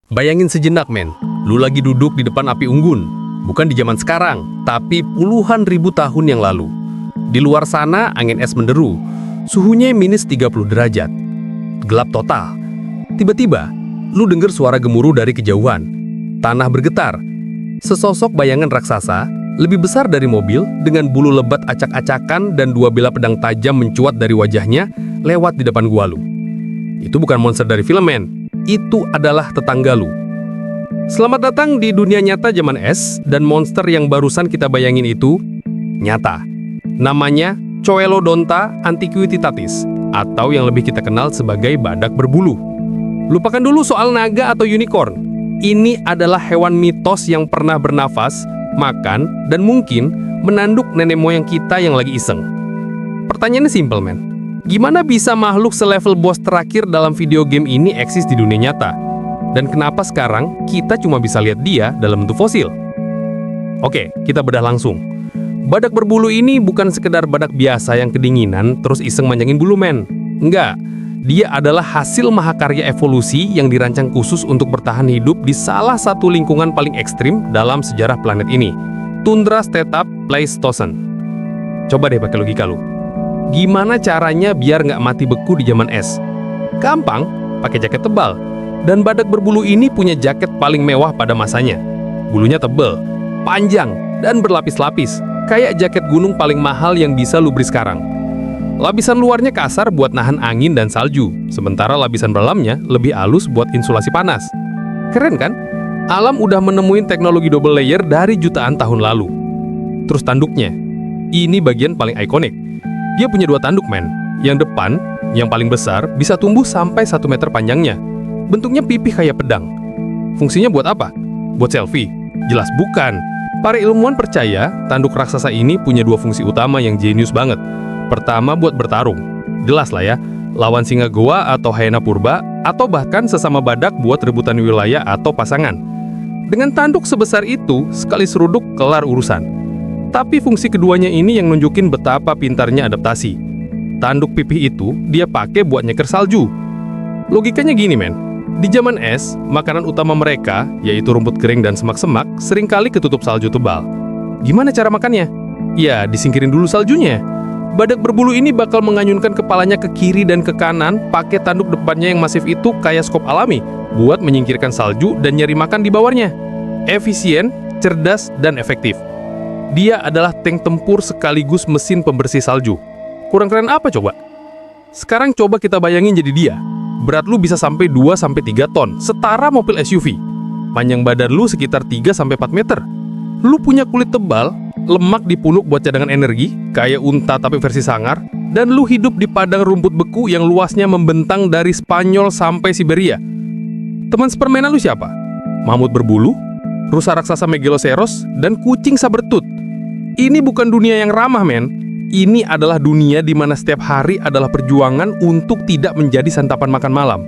Bayangin sejenak, men. Lu lagi duduk di depan api unggun. Bukan di zaman sekarang, tapi puluhan ribu tahun yang lalu. Di luar sana, angin es menderu. Suhunya minus 30 derajat. Gelap total. Tiba-tiba, lu dengar suara gemuruh dari kejauhan. Tanah bergetar. Sesosok bayangan raksasa, lebih besar dari mobil, dengan bulu lebat acak-acakan dan dua bilah pedang tajam mencuat dari wajahnya, lewat di depan gua lu. Itu bukan monster dari film, men. Itu adalah tetangga lu. Selamat datang di dunia nyata zaman es, dan monster yang barusan kita bayangin itu nyata. Namanya Coelodonta antiquitatis, atau yang lebih kita kenal sebagai badak berbulu. Lupakan dulu soal naga atau unicorn. Ini adalah hewan mitos yang pernah bernafas, makan, dan mungkin menanduk nenek moyang kita yang lagi iseng. Pertanyaannya simpel, men. Gimana bisa makhluk selevel bos terakhir dalam video game ini eksis di dunia nyata? Dan kenapa sekarang kita cuma bisa lihat dia dalam bentuk fosil? Oke, kita bedah langsung. Badak berbulu ini bukan sekedar badak biasa yang kedinginan terus iseng manjangin bulu, men. Enggak, dia adalah hasil mahakarya evolusi yang dirancang khusus untuk bertahan hidup di salah satu lingkungan paling ekstrim dalam sejarah planet ini, Tundra Steppe Pleistocene. Coba deh pakai logika lu. Gimana caranya biar nggak mati beku di zaman es? Gampang, pakai jaket tebal. Dan badak berbulu ini punya jaket paling mewah pada masanya. Bulunya tebal, panjang, dan berlapis-lapis, kayak jaket gunung paling mahal yang bisa lu beli sekarang. Lapisan luarnya kasar buat nahan angin dan salju, sementara lapisan dalamnya lebih halus buat insulasi panas. Keren kan? Alam udah menemuin teknologi double layer dari jutaan tahun lalu. Terus tanduknya, ini bagian paling ikonik. Dia punya dua tanduk, men. Yang depan, yang paling besar, bisa tumbuh sampai 1 meter panjangnya. Bentuknya pipih kayak pedang. Fungsinya buat apa? Buat selfie? Jelas bukan. Para ilmuwan percaya, tanduk raksasa ini punya dua fungsi utama yang jenius banget. Pertama, buat bertarung. Jelas lah ya, lawan singa goa atau hyena purba, atau bahkan sesama badak buat rebutan wilayah atau pasangan. Dengan tanduk sebesar itu, sekali seruduk kelar urusan. Tapi fungsi keduanya ini yang nunjukin betapa pintarnya adaptasi. Tanduk pipih itu dia pakai buat nyeker salju. Logikanya gini, men. Di zaman es, makanan utama mereka, yaitu rumput kering dan semak-semak, seringkali ketutup salju tebal. Gimana cara makannya? Ya, disingkirin dulu saljunya. Badak berbulu ini bakal menganyunkan kepalanya ke kiri dan ke kanan, pakai tanduk depannya yang masif itu kayak skop alami, buat menyingkirkan salju dan nyari makan di bawahnya. Efisien, cerdas, dan efektif. Dia adalah tank tempur sekaligus mesin pembersih salju. Kurang keren apa coba? Sekarang coba kita bayangin jadi dia. Berat lu bisa sampai 2-3 ton, setara mobil SUV. Panjang badan lu sekitar 3-4 meter. Lu punya kulit tebal, lemak di punuk buat cadangan energi, kayak unta tapi versi sangar, dan lu hidup di padang rumput beku yang luasnya membentang dari Spanyol sampai Siberia. Teman sepermainan lu siapa? Mamut berbulu, rusa raksasa Megaloceros, dan kucing sabertooth. Ini bukan dunia yang ramah, men. Ini adalah dunia di mana setiap hari adalah perjuangan untuk tidak menjadi santapan makan malam.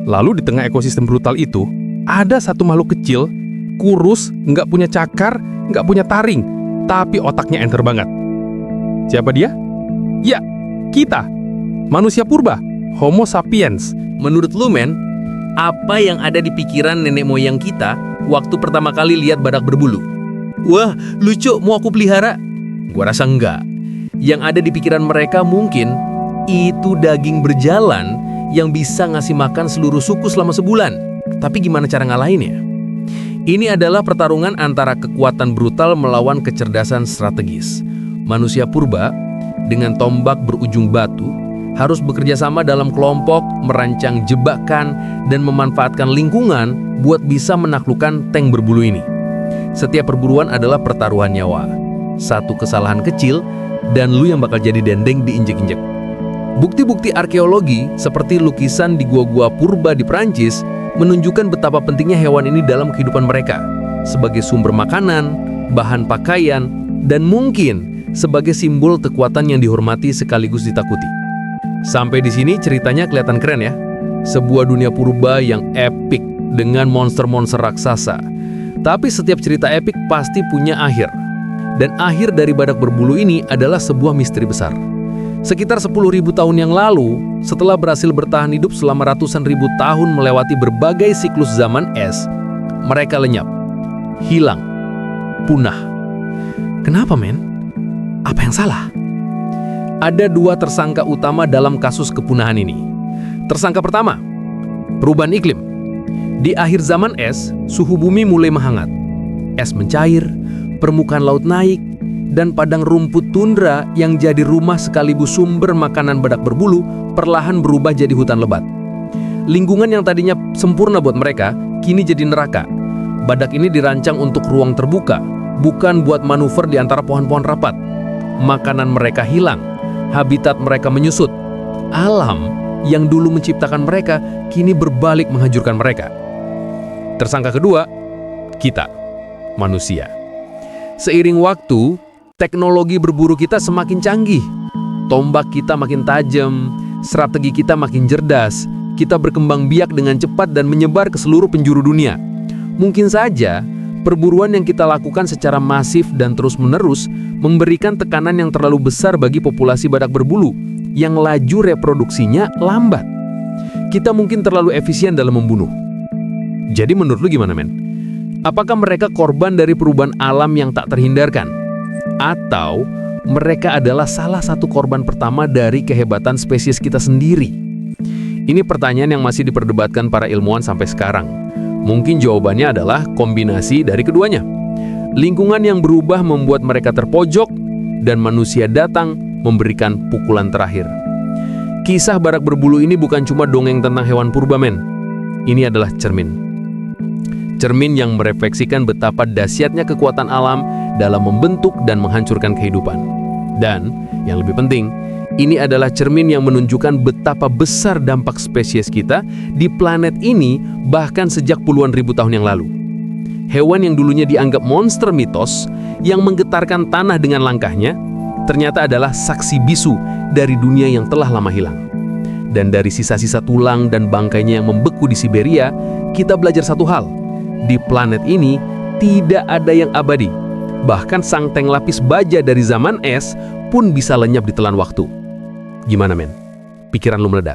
Lalu di tengah ekosistem brutal itu, ada satu makhluk kecil, kurus, nggak punya cakar, nggak punya taring, tapi otaknya enter banget. Siapa dia? Ya, kita. Manusia purba, Homo sapiens. Menurut lu, men, apa yang ada di pikiran nenek moyang kita waktu pertama kali lihat badak berbulu? Wah, lucu, mau aku pelihara? Gua rasa enggak. Yang ada di pikiran mereka mungkin itu daging berjalan yang bisa ngasih makan seluruh suku selama sebulan. Tapi gimana cara ngalahinnya? Ini adalah pertarungan antara kekuatan brutal melawan kecerdasan strategis. Manusia purba dengan tombak berujung batu harus bekerja sama dalam kelompok, merancang jebakan, dan memanfaatkan lingkungan buat bisa menaklukkan tank berbulu ini. Setiap perburuan adalah pertaruhan nyawa. Satu kesalahan kecil, dan lu yang bakal jadi dendeng diinjek-injek. Bukti-bukti arkeologi seperti lukisan di gua-gua purba di Prancis menunjukkan betapa pentingnya hewan ini dalam kehidupan mereka, sebagai sumber makanan, bahan pakaian, dan mungkin sebagai simbol kekuatan yang dihormati sekaligus ditakuti. Sampai di sini ceritanya kelihatan keren ya. Sebuah dunia purba yang epik dengan monster-monster raksasa. Tapi setiap cerita epik pasti punya akhir. Dan akhir dari badak berbulu ini adalah sebuah misteri besar. Sekitar 10.000 tahun yang lalu, setelah berhasil bertahan hidup selama ratusan ribu tahun melewati berbagai siklus zaman es, mereka lenyap, hilang, punah. Kenapa, men? Apa yang salah? Ada dua tersangka utama dalam kasus kepunahan ini. Tersangka pertama, perubahan iklim. Di akhir zaman es, suhu bumi mulai menghangat. Es mencair, permukaan laut naik, dan padang rumput tundra yang jadi rumah sekaligus sumber makanan badak berbulu perlahan berubah jadi hutan lebat. Lingkungan yang tadinya sempurna buat mereka, kini jadi neraka. Badak ini dirancang untuk ruang terbuka, bukan buat manuver di antara pohon-pohon rapat. Makanan mereka hilang, habitat mereka menyusut. Alam yang dulu menciptakan mereka, kini berbalik menghancurkan mereka. Tersangka kedua, kita, manusia. Seiring waktu, teknologi berburu kita semakin canggih. Tombak kita makin tajam, strategi kita makin cerdas. Kita berkembang biak dengan cepat dan menyebar ke seluruh penjuru dunia. Mungkin saja, perburuan yang kita lakukan secara masif dan terus-menerus memberikan tekanan yang terlalu besar bagi populasi badak berbulu yang laju reproduksinya lambat. Kita mungkin terlalu efisien dalam membunuh. Jadi menurut lu gimana, men? Apakah mereka korban dari perubahan alam yang tak terhindarkan? Atau mereka adalah salah satu korban pertama dari kehebatan spesies kita sendiri? Ini pertanyaan yang masih diperdebatkan para ilmuwan sampai sekarang. Mungkin jawabannya adalah kombinasi dari keduanya. Lingkungan yang berubah membuat mereka terpojok, dan manusia datang memberikan pukulan terakhir. Kisah badak berbulu ini bukan cuma dongeng tentang hewan purba, men. Ini adalah cermin. Cermin yang merefleksikan betapa dahsyatnya kekuatan alam dalam membentuk dan menghancurkan kehidupan. Dan, yang lebih penting, ini adalah cermin yang menunjukkan betapa besar dampak spesies kita di planet ini bahkan sejak puluhan ribu tahun yang lalu. Hewan yang dulunya dianggap monster mitos yang menggetarkan tanah dengan langkahnya, ternyata adalah saksi bisu dari dunia yang telah lama hilang. Dan dari sisa-sisa tulang dan bangkainya yang membeku di Siberia, kita belajar satu hal. Di planet ini tidak ada yang abadi. Bahkan sang tank lapis baja dari zaman es pun bisa lenyap ditelan waktu. Gimana, men? Pikiran lu meledak?